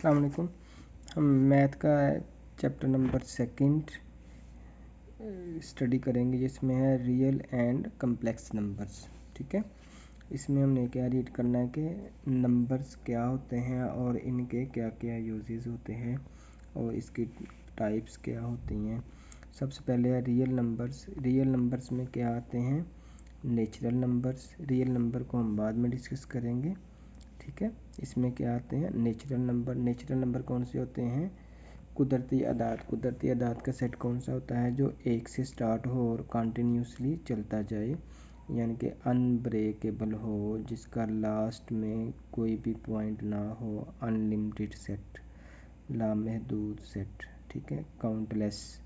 अस्सलाम वालेकुम। हम मैथ का चैप्टर नंबर 2 स्टडी करेंगे जिसमें है रियल एंड कम्प्लेक्स नंबर्स। ठीक है, इसमें हमने क्या रीड करना है कि नंबर्स क्या होते हैं और इनके क्या क्या यूजेस होते हैं और इसकी टाइप्स क्या होती हैं। सबसे पहले है रियल नंबर्स। रियल नंबर्स में क्या आते हैं? Natural numbers. रियल नंबर को हम बाद में डिस्कस करेंगे। ठीक है, इसमें क्या आते हैं? Natural number. नेचुरल नंबर कौन से होते हैं? कुदरती अदाद। कुदरती अदाद का सेट कौन सा होता है? जो एक से स्टार्ट हो और कंटिन्यूसली चलता जाए, यानी कि अनब्रेकेबल हो, जिसका लास्ट में कोई भी पॉइंट ना हो। अनलिमिटेड सेट, लामहदूद सेट। ठीक है, काउंटलेस।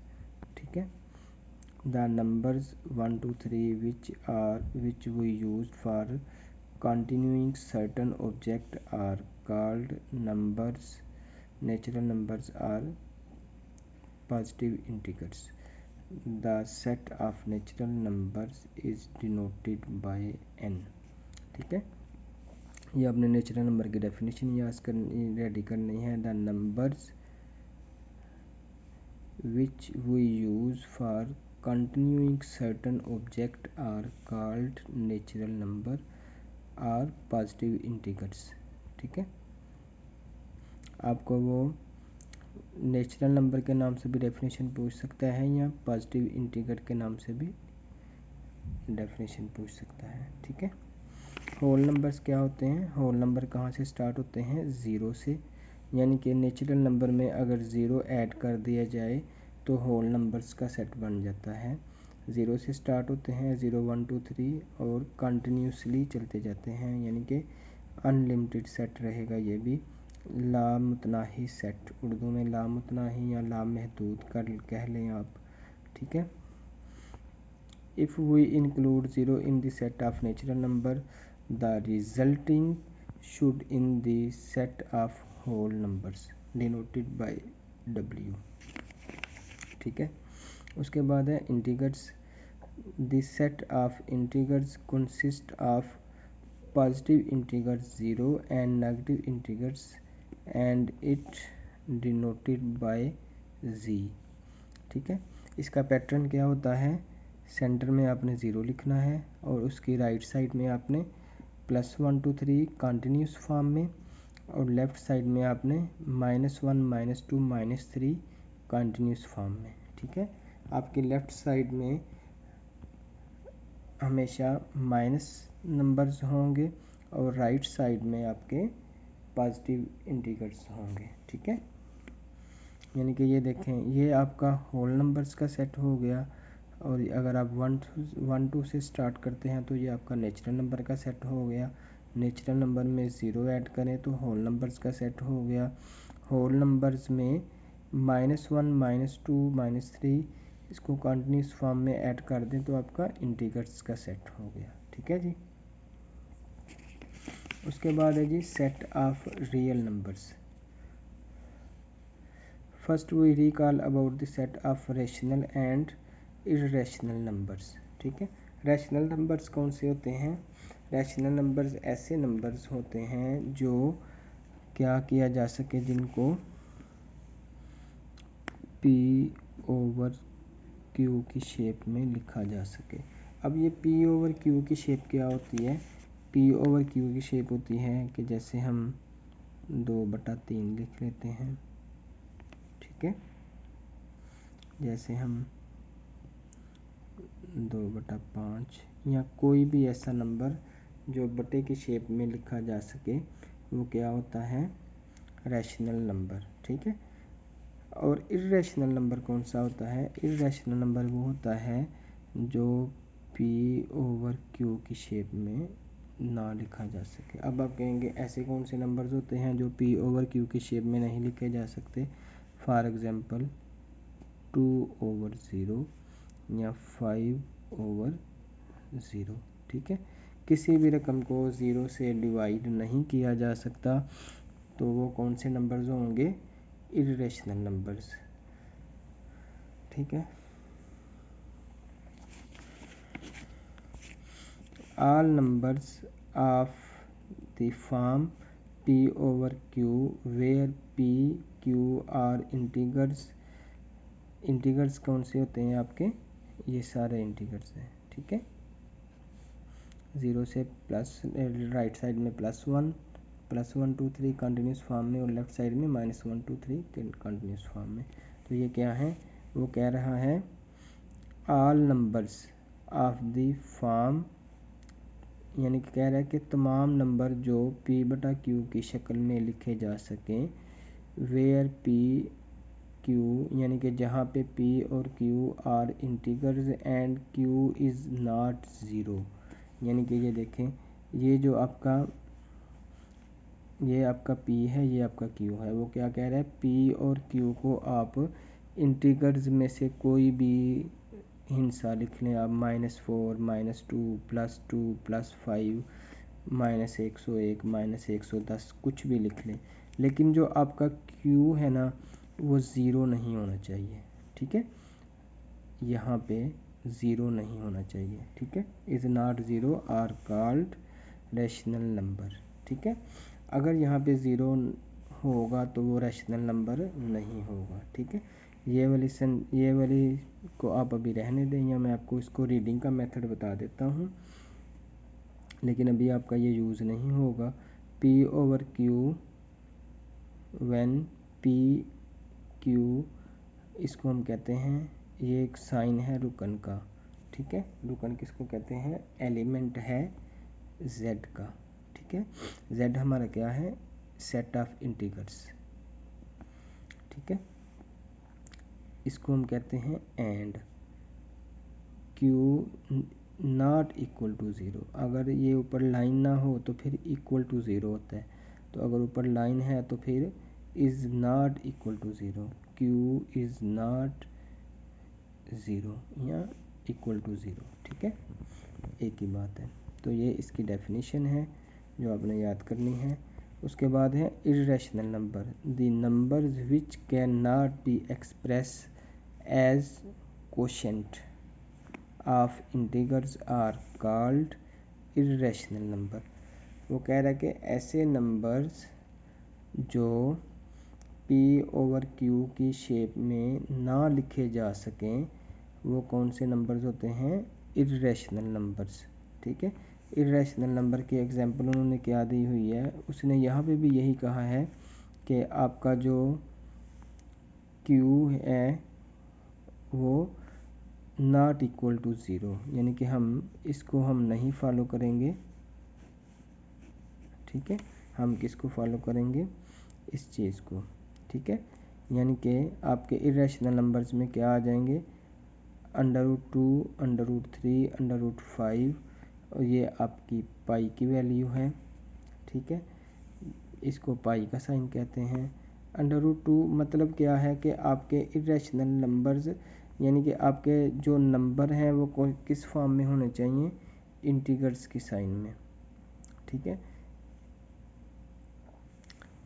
ठीक है, the numbers 1 2 3 which we use for continuing certain object are called numbers. Natural numbers are positive integers. The set of natural numbers is denoted by n. ठीक है, ये अपने नेचुरल नंबर की डेफिनेशन याद करनी रेडी करनी है। The numbers which we use for continuing certain object are called natural number और पॉजिटिव इंटीगर्स। ठीक है, आपको वो नेचुरल नंबर के नाम से भी डेफिनेशन पूछ सकता है या पॉजिटिव इंटीगर के नाम से भी डेफिनेशन पूछ सकता है। ठीक है, होल नंबर्स क्या होते हैं? होल नंबर कहाँ से स्टार्ट होते हैं? ज़ीरो से, यानी कि नेचुरल नंबर में अगर ज़ीरो ऐड कर दिया जाए तो होल नंबर्स का सेट बन जाता है। ज़ीरो से स्टार्ट होते हैं, 0 1 2 3 और कंटिन्यूसली चलते जाते हैं, यानी कि अनलिमिटेड सेट रहेगा ये भी। लामुतनाही सेट, उर्दू में लामुतनाही या लामहदूद कर कह लें आप। ठीक है, if we include zero in the set of natural number the resulting should in the set of whole numbers denoted by W। ठीक है, उसके बाद है integers. The set of integers consist of positive integers 0 and negative integers and it denoted by z। ठीक है, इसका pattern क्या होता है? सेंटर में आपने ज़ीरो लिखना है और उसकी राइट साइड में आपने +1 2 3 कंटिन्यूस फॉर्म में और लेफ़्ट साइड में आपने -1 -2 -3 कंटिन्यूस फॉर्म में। ठीक है, आपकी लेफ़्ट साइड में हमेशा माइनस नंबर्स होंगे और राइट साइड में आपके पॉजिटिव इंटीगर्स होंगे। ठीक है, यानी कि ये देखें, ये आपका होल नंबर्स का सेट हो गया। और अगर आप 1 2 से स्टार्ट करते हैं तो ये आपका नेचुरल नंबर का सेट हो गया। नेचुरल नंबर में ज़ीरो ऐड करें तो होल नंबर्स का सेट हो गया। होल नंबर्स में -1 -2 -3 इसको कंटिन्यूस फॉर्म में ऐड कर दें तो आपका इंटीगर्स का सेट हो गया। ठीक है जी, उसके बाद है जी set of real numbers. First we recall about the set of rational and irrational numbers. ठीक है, रैशनल नंबर्स कौन से होते हैं? रैशनल नंबर्स ऐसे नंबर्स होते हैं जो क्या किया जा सके, जिनको P/Q की शेप में लिखा जा सके। अब ये P/Q की शेप क्या होती है? P/Q की शेप होती है कि जैसे हम 2/3 लिख लेते हैं। ठीक है, जैसे हम 2/5 या कोई भी ऐसा नंबर जो बटे की शेप में लिखा जा सके वो क्या होता है? Rational number. ठीक है, और इर्रेशनल नंबर कौन सा होता है? इर्रेशनल नंबर वो होता है जो P/Q की शेप में ना लिखा जा सके। अब आप कहेंगे ऐसे कौन से नंबर्स होते हैं जो P/Q की शेप में नहीं लिखे जा सकते? फॉर एग्जांपल 2/0 या 5/0। ठीक है, किसी भी रकम को ज़ीरो से डिवाइड नहीं किया जा सकता तो वो कौन से नंबर्स होंगे? Irrational numbers. ठीक है, all numbers of the form P over Q where P Q are integers. Integers कौन से होते हैं आपके, ये सारे इंटीगर्स हैं, ठीक है। 0 से प्लस, राइट साइड में +1 +1 2 3 कंटिन्यूस फॉर्म में, और लेफ्ट साइड में -1 2 3 कंटिन्यूस फॉर्म में। तो ये क्या है, वो कह रहा है all numbers of the form, यानी कि कह रहा है कि तमाम नंबर जो p/q की शक्ल में लिखे जा सकें, वेयर p q, यानी कि जहाँ पे p और q are integers and q is not zero. यानी कि ये देखें, ये जो आपका p है, ये आपका q है, वो क्या कह रहा है, p और q को आप इंटीगर्स में से कोई भी हिस्सा लिख लें आप, -4 -2 +2 +5 -101 -110 कुछ भी लिख लें, लेकिन जो आपका q है ना वो ज़ीरो नहीं होना चाहिए, ठीक है। यहाँ पे ज़ीरो नहीं होना चाहिए, ठीक है। Is not zero are called rational number, ठीक है। अगर यहाँ पे ज़ीरो होगा तो वो रैशनल नंबर नहीं होगा, ठीक है। ये वाली को आप अभी रहने दें, या मैं आपको इसको रीडिंग का मेथड बता देता हूँ, लेकिन अभी आपका ये यूज़ नहीं होगा। p over q when p q, इसको हम कहते हैं, ये एक साइन है रुकन का, ठीक है। रुकन किसको कहते हैं, एलिमेंट है z का, ठीक है। z हमारा क्या है, सेट ऑफ इंटीगर्स, ठीक है। इसको हम कहते हैं and q not equal to zero. अगर ये ऊपर लाइन ना हो तो फिर इक्वल टू ज़ीरो होता है, तो अगर ऊपर लाइन है तो फिर is not equal to zero, q is not zero या इक्वल टू ज़ीरो, ठीक है, एक ही बात है। तो ये इसकी डेफिनेशन है जो आपने याद करनी है। उसके बाद है irrational number, the numbers which can not be express as quotient of integers are called irrational number. वो कह रहा है कि ऐसे नंबर्स जो p ओवर q की शेप में ना लिखे जा सकें, वो कौन से नंबर्स होते हैं, इर्रेशनल नंबर्स, ठीक है। इर्रेशनल नंबर की एग्जांपल उन्होंने क्या दी हुई है, उसने यहाँ पे भी यही कहा है कि आपका जो q है वो नॉट इक्वल टू ज़ीरो, यानी कि हम इसको हम नहीं फॉलो करेंगे, ठीक है। हम किसको फॉलो करेंगे, इस चीज़ को, ठीक है। यानी कि आपके इर्रेशनल नंबर्स में क्या आ जाएंगे, √2 √3 √5, और ये आपकी पाई की वैल्यू है, ठीक है। इसको पाई का साइन कहते हैं। √2 मतलब क्या है कि आपके इर्रेशनल नंबर्स, यानी कि आपके जो नंबर हैं वो किस फॉर्म में होने चाहिए, इंटीगर्स की साइन में, ठीक है।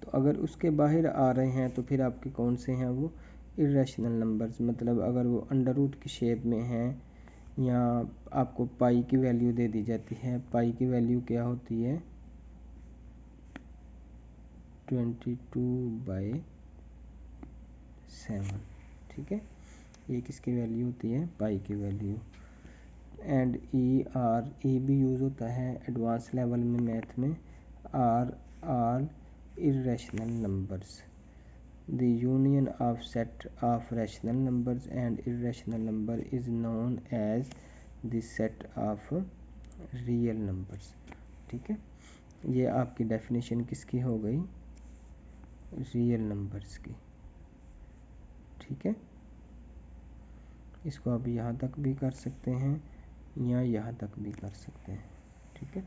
तो अगर उसके बाहर आ रहे हैं तो फिर आपके कौन से हैं, वो इर्रेशनल नंबर्स, मतलब अगर वो √ की शेप में हैं, या आपको पाई की वैल्यू दे दी जाती है, पाई की वैल्यू क्या होती है 22/7, ठीक है। ये किसकी वैल्यू होती है, पाई की वैल्यू। एंड ई भी यूज़ होता है एडवांस लेवल में मैथ में, are all irrational numbers, the union of set of rational numbers and irrational number is known as the set of real numbers, ठीक है। ये आपकी डेफिनेशन किसकी हो गई, रियल नंबर्स की, ठीक है। इसको आप यहाँ तक भी कर सकते हैं या यहाँ तक भी कर सकते हैं, ठीक है।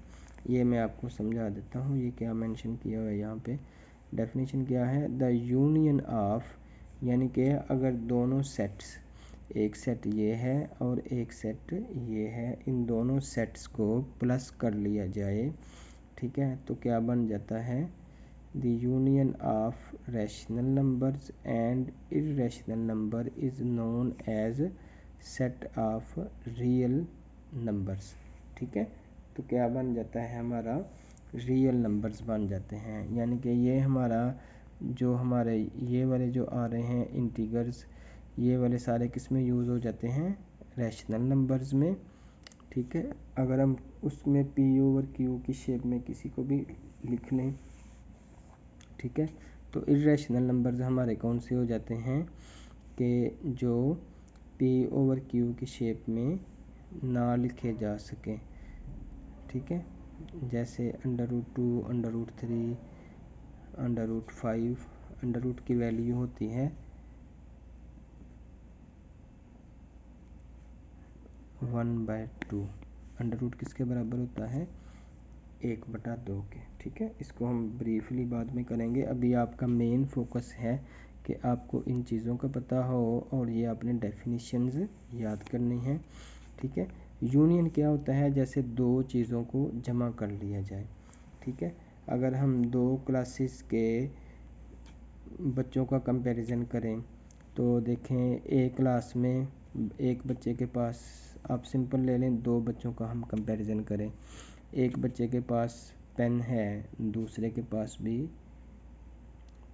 ये मैं आपको समझा देता हूँ, ये क्या मेंशन किया हुआ है यहाँ पे, डेफिनेशन क्या है, द यूनियन ऑफ, यानी कि अगर दोनों सेट्स, एक सेट ये है और एक सेट ये है, इन दोनों सेट्स को प्लस कर लिया जाए, ठीक है, तो क्या बन जाता है, the union of rational numbers and irrational number is known as set of real numbers, ठीक है। तो क्या बन जाता है हमारा, रियल नंबर्स बन जाते हैं। यानी कि ये हमारा जो हमारे ये वाले जो आ रहे हैं इंटीगर्स, ये वाले सारे किस में यूज़ हो जाते हैं, रैशनल नंबर्स में। ठीक है, अगर हम उसमें पी ओवर क्यू की शेप में किसी को भी लिख लें, ठीक है, तो इर्रेशनल नंबर्स हमारे कौन से हो जाते हैं कि जो पी ओवर क्यू की शेप में ना लिखे जा सके। ठीक है, जैसे √2, √3, √5, अंडर की वैल्यू होती है 1/2। अंडर किसके बराबर होता है, 1/2 के। ठीक है, इसको हम ब्रीफली बाद में करेंगे। अभी आपका मेन फोकस है कि आपको इन चीज़ों का पता हो और ये आपने डेफिनेशंस याद करनी है। ठीक है, यूनियन क्या होता है, जैसे दो चीज़ों को जमा कर लिया जाए। ठीक है, अगर हम दो क्लासेस के बच्चों का कंपैरिजन करें तो देखें, एक क्लास में एक बच्चे के पास, आप सिंपल ले लें, दो बच्चों का हम कंपैरिजन करें, एक बच्चे के पास पेन है, दूसरे के पास भी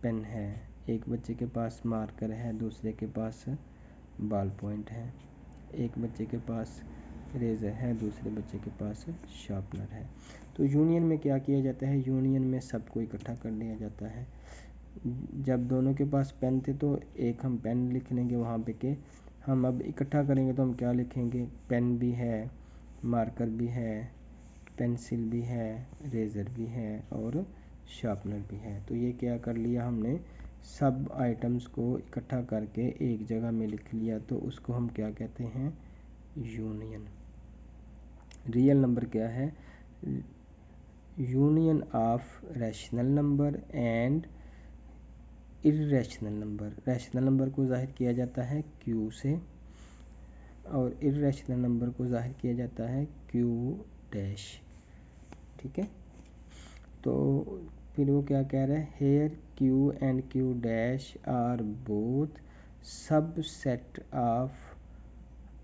पेन है, एक बच्चे के पास मार्कर है, दूसरे के पास बॉल पॉइंट है, एक बच्चे के पास इरेज़र है, दूसरे बच्चे के पास शार्पनर है। तो यूनियन में क्या किया जाता है, यूनियन में सबको इकट्ठा कर लिया जाता है। जब दोनों के पास पेन थे तो एक हम पेन लिख लेंगे वहाँ पे के, हम अब इकट्ठा करेंगे तो हम क्या लिखेंगे, पेन भी है, मार्कर भी है, पेंसिल भी है, रेज़र भी है और शार्पनर भी है। तो ये क्या कर लिया हमने, सब आइटम्स को इकट्ठा करके एक जगह में लिख लिया, तो उसको हम क्या कहते हैं, यूनियन। रियल नंबर क्या है, union of rational number and irrational number. Rational number को ज़ाहिर किया जाता है Q से और इर्रेशनल नंबर को ज़ाहिर किया जाता है Q डैश। ठीक है, तो फिर वो क्या कह रहा है, here Q and Q dash are both subset of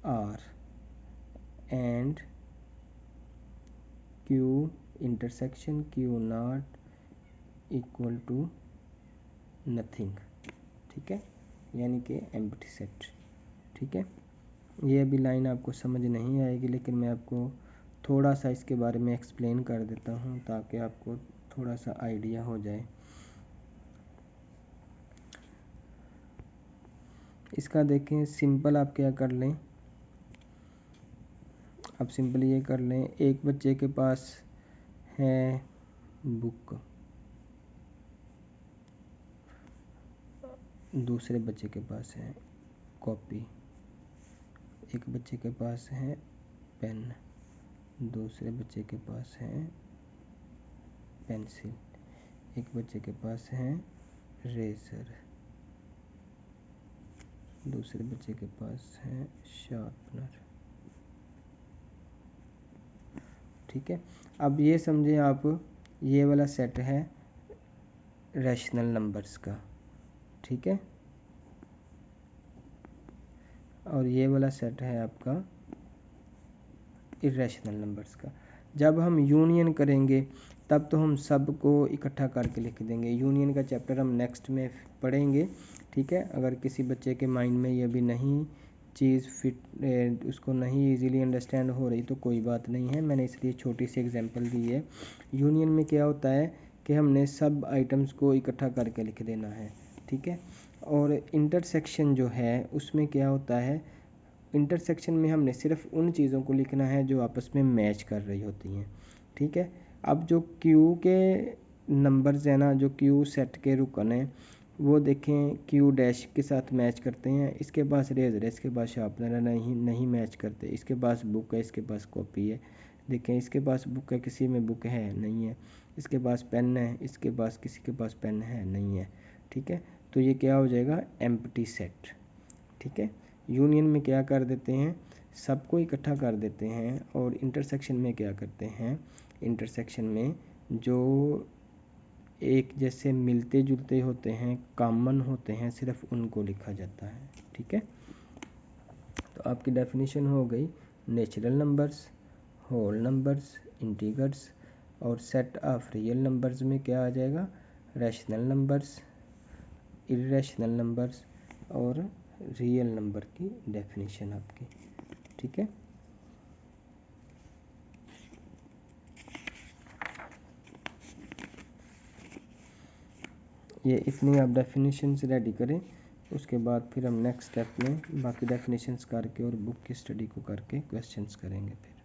R and Q intersection Q not equal to nothing. ठीक है, यानी कि एम्प्टी सेट। ठीक है, ये अभी लाइन आपको समझ नहीं आएगी, लेकिन मैं आपको थोड़ा सा इसके बारे में एक्सप्लेन कर देता हूँ ताकि आपको थोड़ा सा आइडिया हो जाए। इसका देखें, सिंपल आप क्या कर लें, आप सिंपल ये कर लें, एक बच्चे के पास है बुक, दूसरे बच्चे के पास है कॉपी, एक बच्चे के पास है पेन, दूसरे बच्चे के पास है पेंसिल, एक बच्चे के पास है रेज़र, दूसरे बच्चे के पास है शार्पनर। ठीक है, अब ये समझें आप, ये वाला सेट है रैशनल नंबर्स का। ठीक है, और ये वाला सेट है आपका इर्रेशनल नंबर्स का। जब हम यूनियन करेंगे तब तो हम सब को इकट्ठा करके लिख देंगे। यूनियन का चैप्टर हम नेक्स्ट में पढ़ेंगे। ठीक है, अगर किसी बच्चे के माइंड में ये भी नहीं चीज़ फिट, उसको नहीं इजीली अंडरस्टैंड हो रही तो कोई बात नहीं है, मैंने इसलिए छोटी सी एग्जांपल दी है। यूनियन में क्या होता है कि हमने सब आइटम्स को इकट्ठा करके लिख देना है। ठीक है, और इंटरसेक्शन जो है उसमें क्या होता है, इंटरसेक्शन में हमने सिर्फ उन चीज़ों को लिखना है जो आपस में मैच कर रही होती हैं। ठीक है, अब जो क्यू के नंबर्स हैं ना, जो क्यू सेट के रुकन हैं, वो देखें क्यू डैश के साथ मैच करते हैं। इसके पास रेज़र है, इसके पास शार्पनर है, नहीं मैच करते। इसके पास बुक है, इसके पास कॉपी है। देखें, इसके पास बुक है, किसी में बुक है नहीं है। इसके पास पेन है, इसके पास किसी के पास पेन है नहीं है। ठीक है, तो ये क्या हो जाएगा, एम्प्टी सेट। ठीक है, यूनियन में क्या कर देते हैं, सबको इकट्ठा कर देते हैं, और इंटरसेक्शन में क्या करते हैं, इंटरसेक्शन में जो एक जैसे मिलते जुलते होते हैं, कॉमन होते हैं, सिर्फ उनको लिखा जाता है। ठीक है, तो आपकी डेफिनेशन हो गई natural numbers, whole numbers, integers, और सेट ऑफ रियल नंबर्स में क्या आ जाएगा, रैशनल नंबर्स, इरेशनल नंबर्स और रियल नंबर की डेफिनेशन आपकी। ठीक है, ये इतनी आप डेफिनेशंस रेडी करें, उसके बाद फिर हम नेक्स्ट स्टेप में बाकी डेफिनेशंस करके और बुक की स्टडी को करके क्वेश्चंस करेंगे फिर।